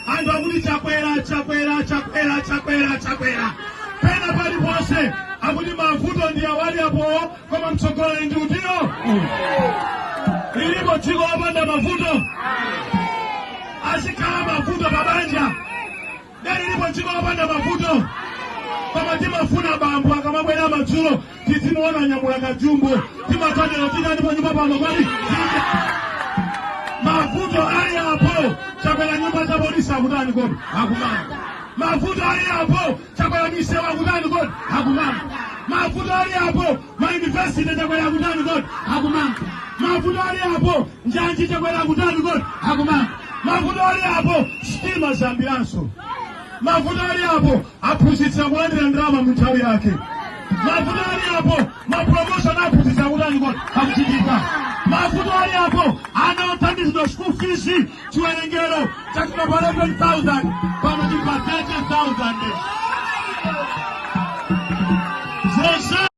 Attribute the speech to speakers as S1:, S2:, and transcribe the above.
S1: andu akuti chakwera pena pali ponse akuti mavuto ndi awali apo koma mtsogoleri ndi utino lilipo dziko lopanda mavuto azikhala mavuto pabanja lilipo dziko lopanda mavuto koma timafuna bambo akamabwera madzulo tizimuona nyamula kajumbo timatandero tikati pa nyumba pano kwani mavuto ali apo chakwera nyumba za polisi akutani kodi akumanga mavuto ali apo chakwera misewa akutani kodi akumanga mavuto ali apo mauniversity chakwera akutani kodi akumanga mavuto ali apo njanji chakwera akutani kodi akumanga mavuto ali apo stima zambilanso mavuto ali apo aphunzitsa kulandira ndalama mu nthawi yake mavuto ali apo mapromotion aphunzitsa kutani kodi akuchitika mavuto ali apo anaothandizidwa school fees chiwerengero chakula pa 11,000 pano chipa 30,000